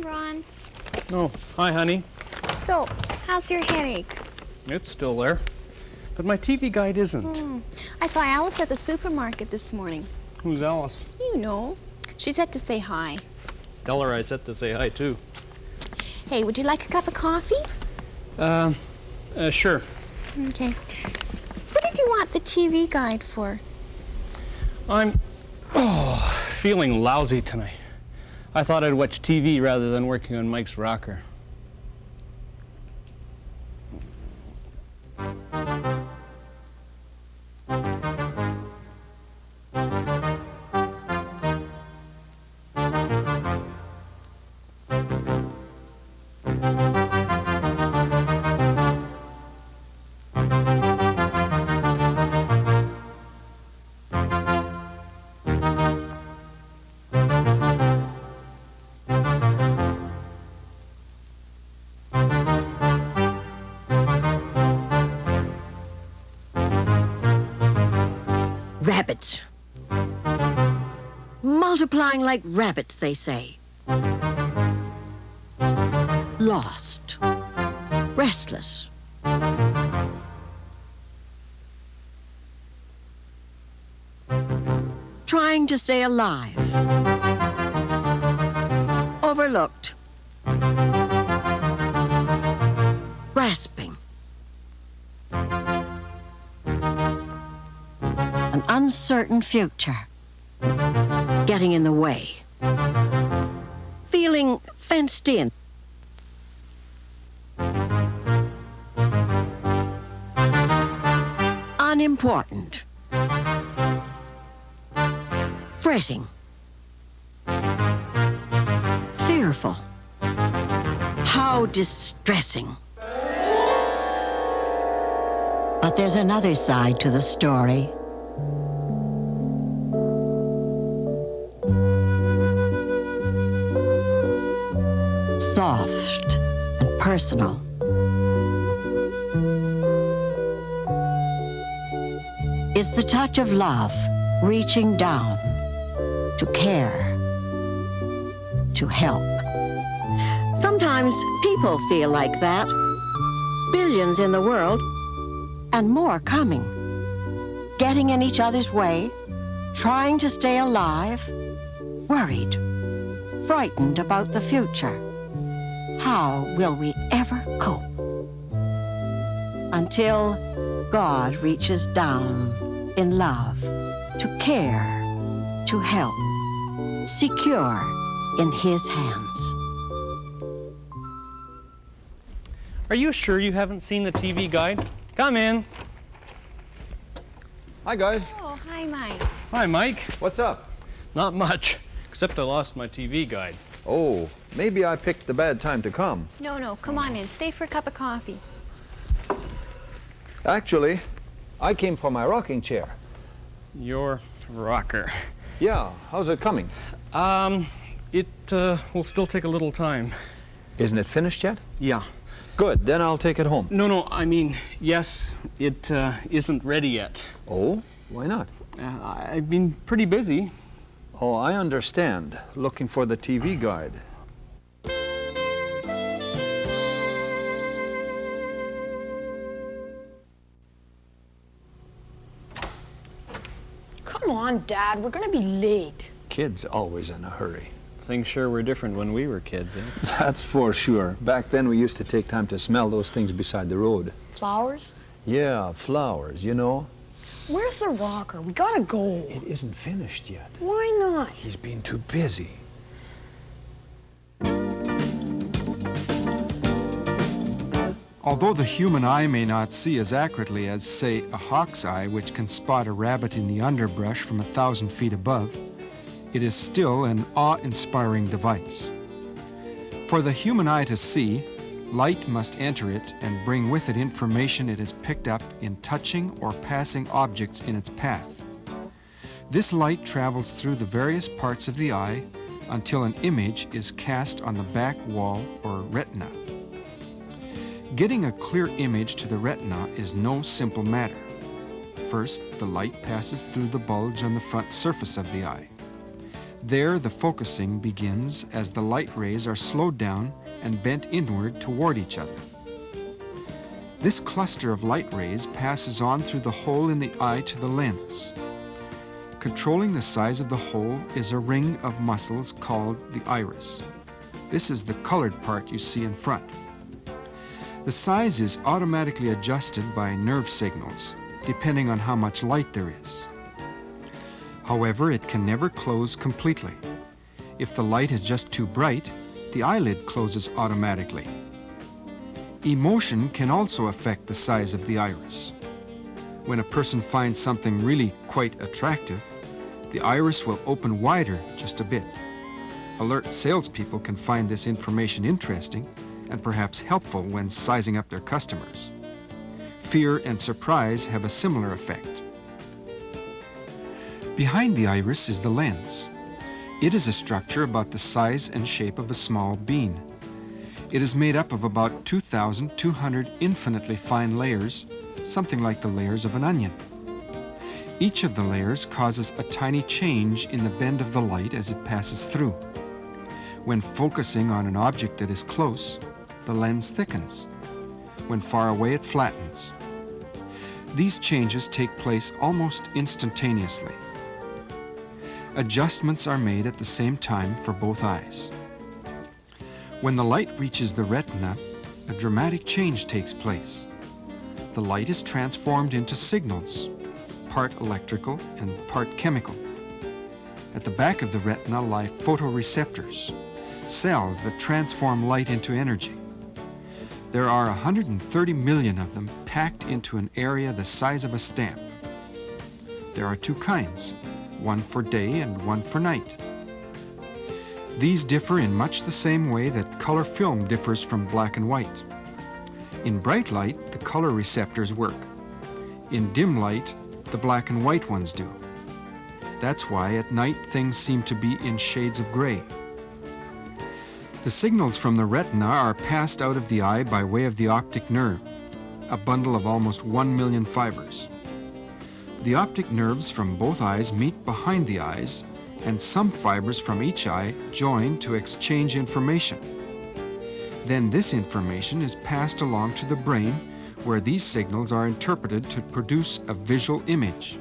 Ron. Oh, hi, honey. So, how's your headache? It's still there. But my TV guide isn't. I saw Alice at the supermarket this morning. Who's Alice? You know. She said to say hi. Tell her I said to say hi, too. Hey, would you like a cup of coffee? Sure. Okay. What did you want the TV guide for? I'm feeling lousy tonight. I thought I'd watch TV rather than working on Mike's rocker. Rabbits. Multiplying like rabbits, they say. Lost. Restless. Trying to stay alive. Overlooked. Grasping. An uncertain future getting in the way. Feeling fenced in. Unimportant. Fretting. Fearful. How distressing. But there's another side to the story. Soft and personal. It's the touch of love reaching down to care, to help. Sometimes people feel like that. Billions in the world and more coming. Getting in each other's way, trying to stay alive, worried, frightened about the future. How will we ever cope? Until God reaches down in love to care, to help, secure in His hands. Are you sure you haven't seen the TV guide? Come in. Hi, guys. Oh, hi, Mike. Hi, Mike. What's up? Not much, except I lost my TV guide. Oh, maybe I picked the bad time to come. No, come on in. Stay for a cup of coffee. Actually, I came for my rocking chair. Your rocker. Yeah, how's it coming? It will still take a little time. Isn't it finished yet? Yeah. Good, then I'll take it home. No, I mean, yes, it isn't ready yet. Oh, why not? I've been pretty busy. Oh, I understand. Looking for the TV guide. Come on, Dad, we're gonna be late. Kids always in a hurry. Things sure were different when we were kids, eh? That's for sure. Back then we used to take time to smell those things beside the road. Flowers? Yeah, flowers, you know. Where's the rocker? We gotta go. It isn't finished yet. Why not? He's been too busy. Although the human eye may not see as accurately as, say, a hawk's eye, which can spot a rabbit in the underbrush from 1,000 feet above, it is still an awe-inspiring device. For the human eye to see, light must enter it and bring with it information it has picked up in touching or passing objects in its path. This light travels through the various parts of the eye until an image is cast on the back wall or retina. Getting a clear image to the retina is no simple matter. First, the light passes through the bulge on the front surface of the eye. There, the focusing begins as the light rays are slowed down and bent inward toward each other. This cluster of light rays passes on through the hole in the eye to the lens. Controlling the size of the hole is a ring of muscles called the iris. This is the colored part you see in front. The size is automatically adjusted by nerve signals, depending on how much light there is. However, it can never close completely. If the light is just too bright, the eyelid closes automatically. Emotion can also affect the size of the iris. When a person finds something really quite attractive, the iris will open wider just a bit. Alert salespeople can find this information interesting and perhaps helpful when sizing up their customers. Fear and surprise have a similar effect. Behind the iris is the lens. It is a structure about the size and shape of a small bean. It is made up of about 2,200 infinitely fine layers, something like the layers of an onion. Each of the layers causes a tiny change in the bend of the light as it passes through. When focusing on an object that is close, the lens thickens. When far away, it flattens. These changes take place almost instantaneously. Adjustments are made at the same time for both eyes. When the light reaches the retina, a dramatic change takes place. The light is transformed into signals, part electrical and part chemical. At the back of the retina lie photoreceptors, cells that transform light into energy. There are 130 million of them packed into an area the size of a stamp. There are two kinds, one for day and one for night. These differ in much the same way that color film differs from black and white. In bright light, the color receptors work. In dim light, the black and white ones do. That's why at night things seem to be in shades of gray. The signals from the retina are passed out of the eye by way of the optic nerve, a bundle of almost 1 million fibers. The optic nerves from both eyes meet behind the eyes, and some fibers from each eye join to exchange information. Then this information is passed along to the brain, where these signals are interpreted to produce a visual image.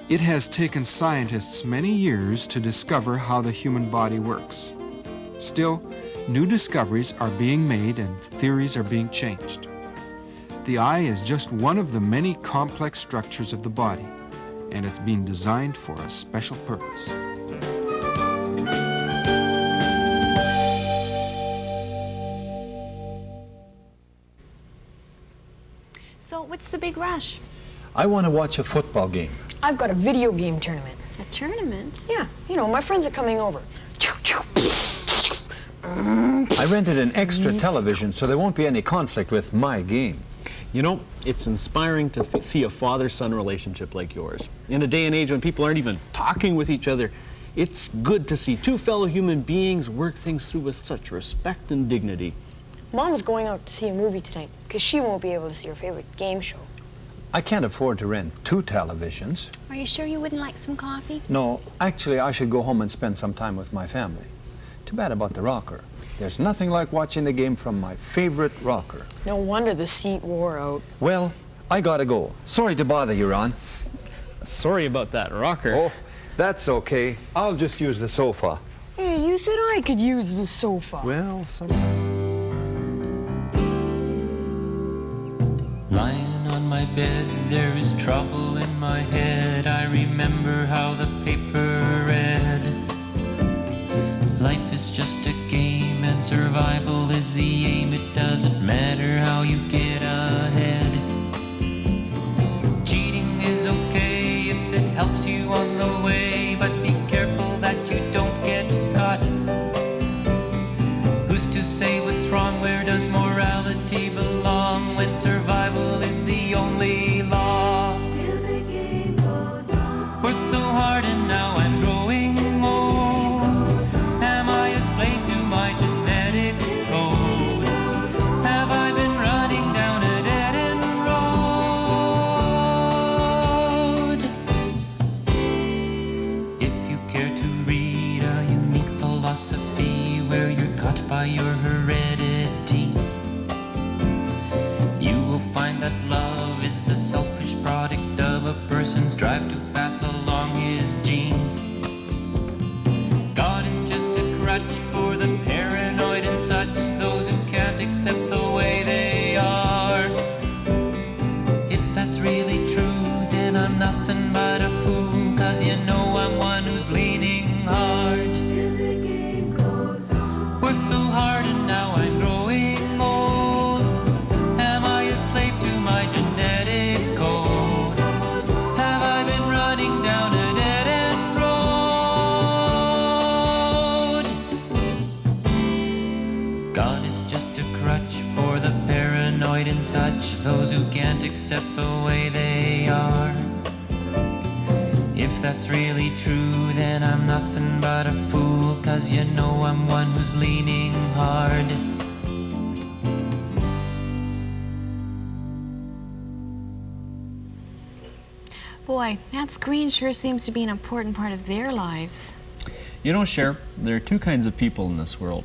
It has taken scientists many years to discover how the human body works. Still, new discoveries are being made and theories are being changed. The eye is just one of the many complex structures of the body, and it's been designed for a special purpose. So, what's the big rush? I want to watch a football game. I've got a video game tournament. A tournament? Yeah, my friends are coming over. I rented an extra television so there won't be any conflict with my game. You know, it's inspiring to see a father-son relationship like yours. In a day and age when people aren't even talking with each other, it's good to see two fellow human beings work things through with such respect and dignity. Mom's going out to see a movie tonight because she won't be able to see her favorite game show. I can't afford to rent 2 televisions. Are you sure you wouldn't like some coffee? No, actually, I should go home and spend some time with my family. Too bad about the rocker. There's nothing like watching the game from my favorite rocker. No wonder the seat wore out. Well, I gotta go. Sorry to bother you, Ron. Sorry about that rocker. Oh, that's okay. I'll just use the sofa. Hey, you said I could use the sofa. Well, Lying on my bed, there is trouble in my head. I remember how the paper read. Life is just a game and survival is the aim. It doesn't matter how you get ahead. Cheating is okay if it helps you on the way, but be careful that you don't get caught. Who's to say what's wrong? Where does morality belong when survival is the only law? Still the game goes on. Worked so hard and now I'm growing old. Am I a slave to my genetic code? Have I been running down a dead-end road? If you care love is the selfish product of a person's drive to pass along his genes. God is just a crutch for the paranoid and such, those who can't accept the way they are. If that's really true, then I'm nothing but a fool, 'cause you know I'm one who's leaning hard. Still the game goes on. Worked so hard and now I'm growing old. Am I a slave to my genetic code? Have I been running down a dead-end road? God is just a crutch for the paranoid and such, those who can't accept the way they are. If that's really true, then I'm nothing but a fool, 'cause you know I'm one who's leaning hard. Boy, that screen sure seems to be an important part of their lives. You know, Cher, there are two kinds of people in this world.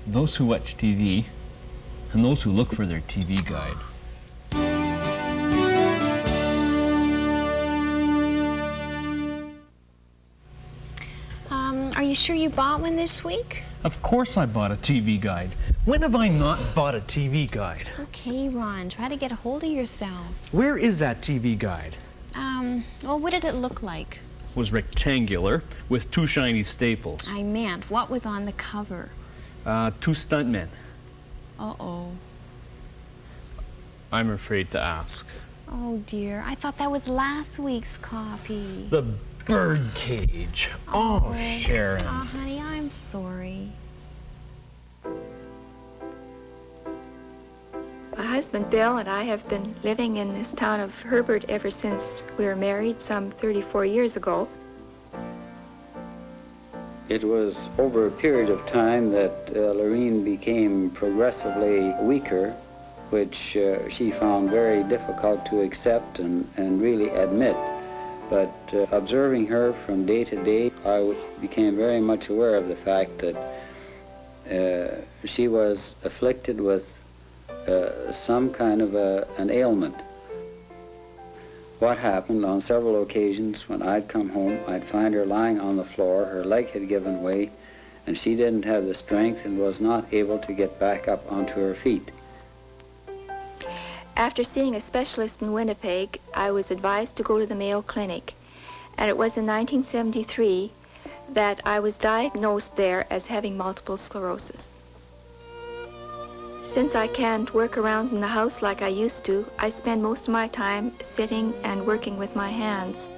Those who watch TV and those who look for their TV guide. Are you sure you bought one this week? Of course I bought a TV guide. When have I not bought a TV guide? Okay, Ron, try to get a hold of yourself. Where is that TV guide? Well, what did it look like? It was rectangular with two shiny staples. I meant, what was on the cover? Two stuntmen. Uh-oh. I'm afraid to ask. Oh, dear. I thought that was last week's copy. The bird cage. Oh, Sharon. Oh, honey, I'm sorry. My husband Bill and I have been living in this town of Herbert ever since we were married some 34 years ago. It was over a period of time that Lorene became progressively weaker, which she found very difficult to accept and really admit. But observing her from day to day, I became very much aware of the fact that she was afflicted with some kind of an ailment. What happened on several occasions when I'd come home, I'd find her lying on the floor, her leg had given way, and she didn't have the strength and was not able to get back up onto her feet. After seeing a specialist in Winnipeg, I was advised to go to the Mayo Clinic, and it was in 1973 that I was diagnosed there as having multiple sclerosis. Since I can't work around in the house like I used to, I spend most of my time sitting and working with my hands.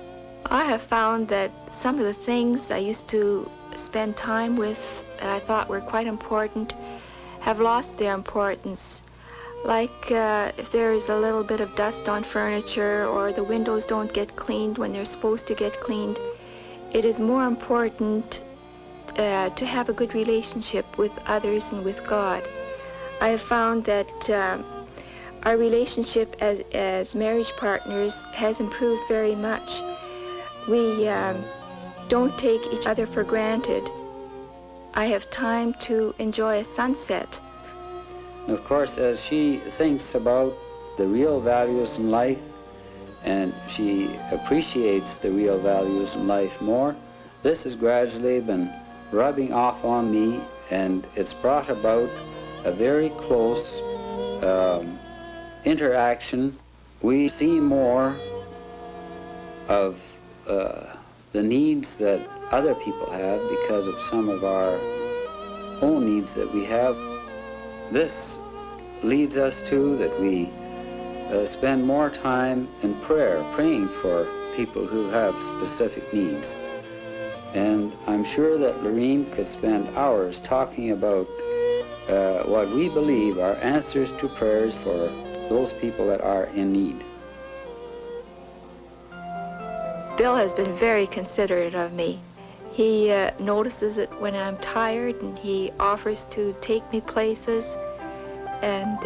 I have found that some of the things I used to spend time with that I thought were quite important have lost their importance. Like if there is a little bit of dust on furniture or the windows don't get cleaned when they're supposed to get cleaned, it is more important to have a good relationship with others and with God. I have found that our relationship as marriage partners has improved very much. We don't take each other for granted. I have time to enjoy a sunset. And of course, as she thinks about the real values in life and she appreciates the real values in life more, this has gradually been rubbing off on me, and it's brought about a very close interaction. We see more of the needs that other people have because of some of our own needs that we have. This leads us to that we spend more time in prayer, praying for people who have specific needs. And I'm sure that Lorene could spend hours talking about what we believe are answers to prayers for those people that are in need. Bill has been very considerate of me. He notices it when I'm tired, and he offers to take me places. And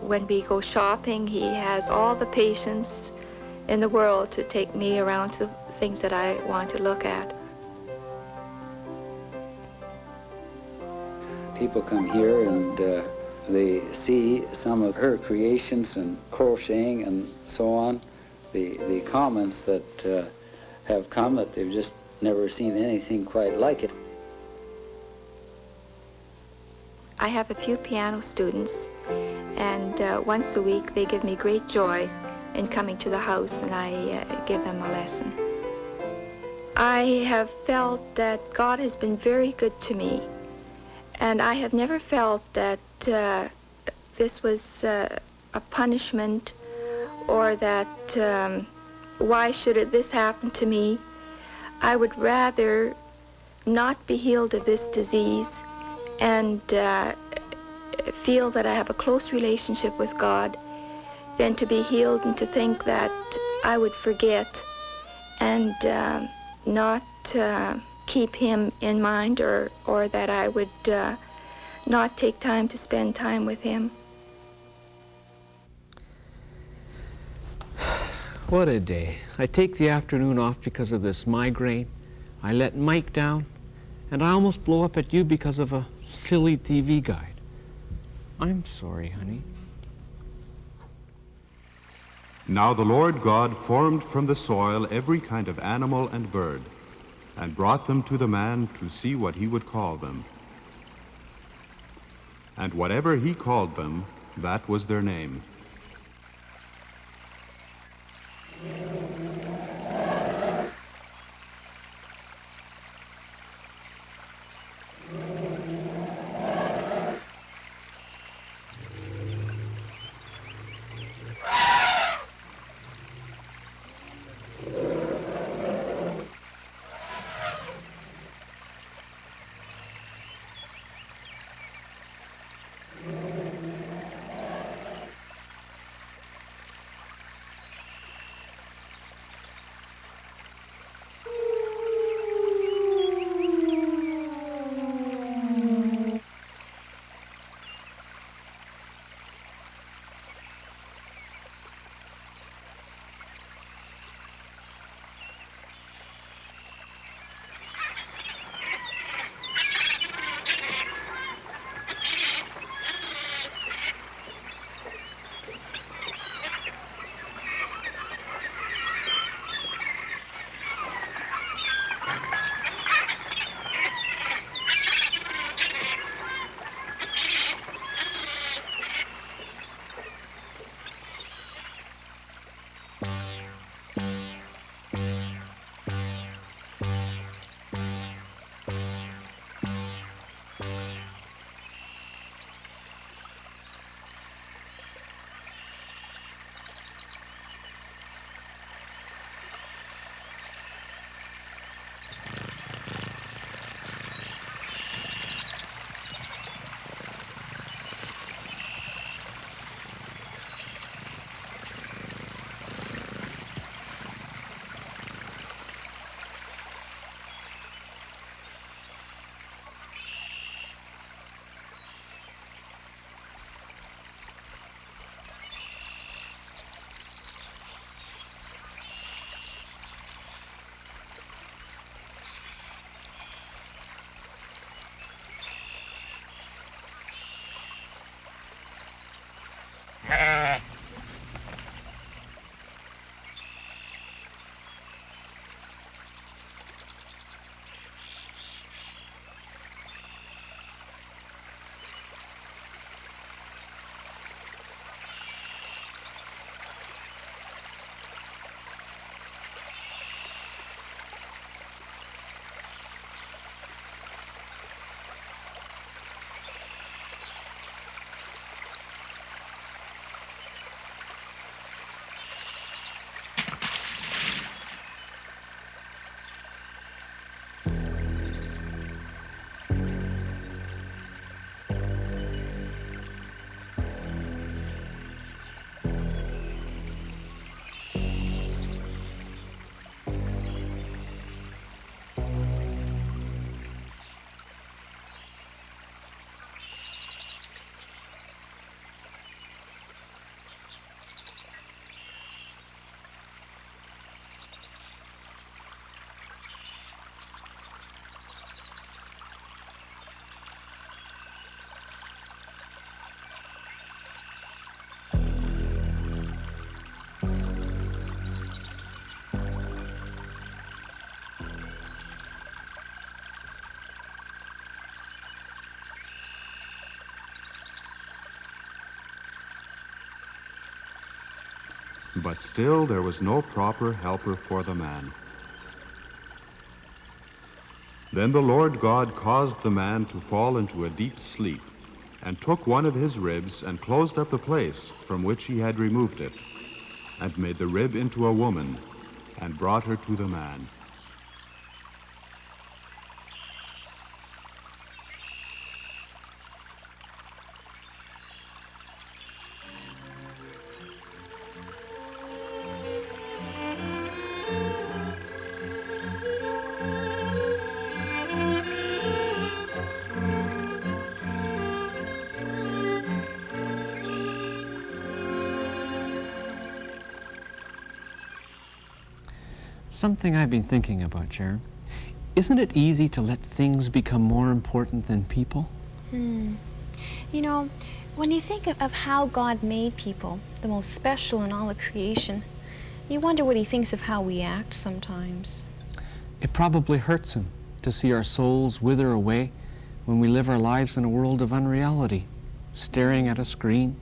when we go shopping, he has all the patience in the world to take me around to things that I want to look at. People come here and they see some of her creations and crocheting and so on, the comments that have come that they've just never seen anything quite like it. I have a few piano students, and once a week they give me great joy in coming to the house, and I give them a lesson. I have felt that God has been very good to me, and I have never felt that this was a punishment, or that why should this happen to me. I would rather not be healed of this disease and feel that I have a close relationship with God than to be healed and to think that I would forget and not keep him in mind, or that I would not take time to spend time with him. What a day. I take the afternoon off because of this migraine. I let Mike down, and I almost blow up at you because of a silly TV guide. I'm sorry, honey. Now the Lord God formed from the soil every kind of animal and bird, and brought them to the man to see what he would call them. And whatever he called them, that was their name. But still there was no proper helper for the man. Then the Lord God caused the man to fall into a deep sleep, and took one of his ribs and closed up the place from which he had removed it, and made the rib into a woman, and brought her to the man. Something I've been thinking about, Sharon. Isn't it easy to let things become more important than people? You know, when you think of how God made people, the most special in all of creation, you wonder what he thinks of how we act sometimes. It probably hurts him to see our souls wither away when we live our lives in a world of unreality, staring at a screen,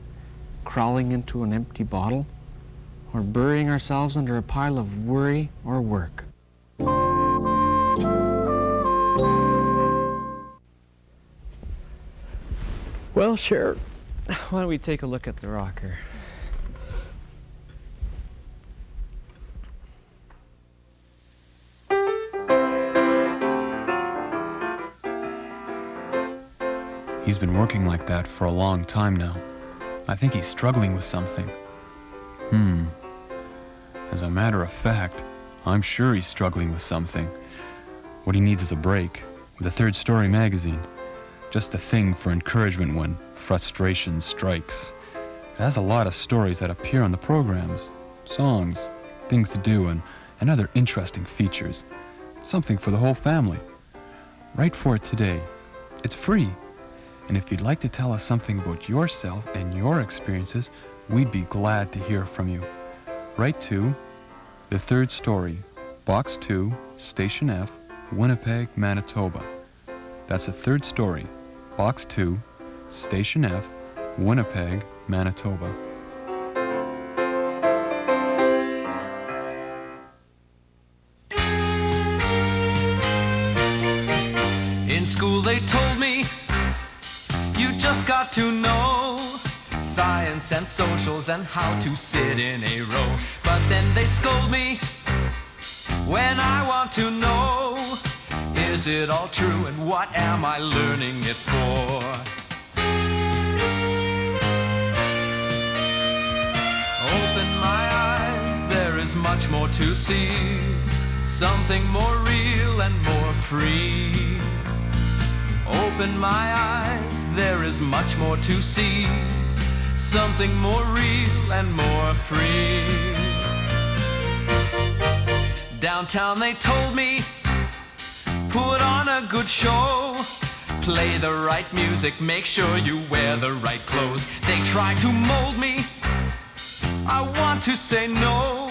crawling into an empty bottle, or burying ourselves under a pile of worry or work. Well, Sharon, why don't we take a look at the rocker? He's been working like that for a long time now. I think he's struggling with something. As a matter of fact, I'm sure he's struggling with something. What he needs is a break with a Third Story magazine. Just the thing for encouragement when frustration strikes. It has a lot of stories that appear on the programs, songs, things to do, and other interesting features. Something for the whole family. Write for it today. It's free. And if you'd like to tell us something about yourself and your experiences, we'd be glad to hear from you. Write to The Third Story, Box 2, Station F, Winnipeg, Manitoba. That's The Third Story, Box 2, Station F, Winnipeg, Manitoba. In school they told me you just got to know science and socials and how to sit in a row. But then they scold me when I want to know, is it all true and what am I learning it for? Open my eyes, there is much more to see, something more real and more free. Open my eyes, there is much more to see, something more real and more free. Downtown they told me, put on a good show, play the right music, make sure you wear the right clothes. They try to mold me, I want to say no,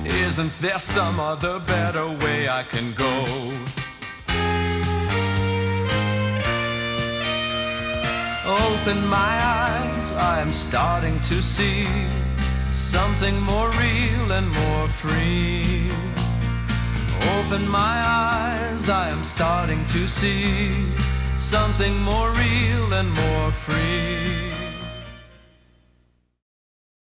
isn't there some other better way I can go? Open my eyes, I am starting to see something more real and more free. Open my eyes, I am starting to see something more real and more free.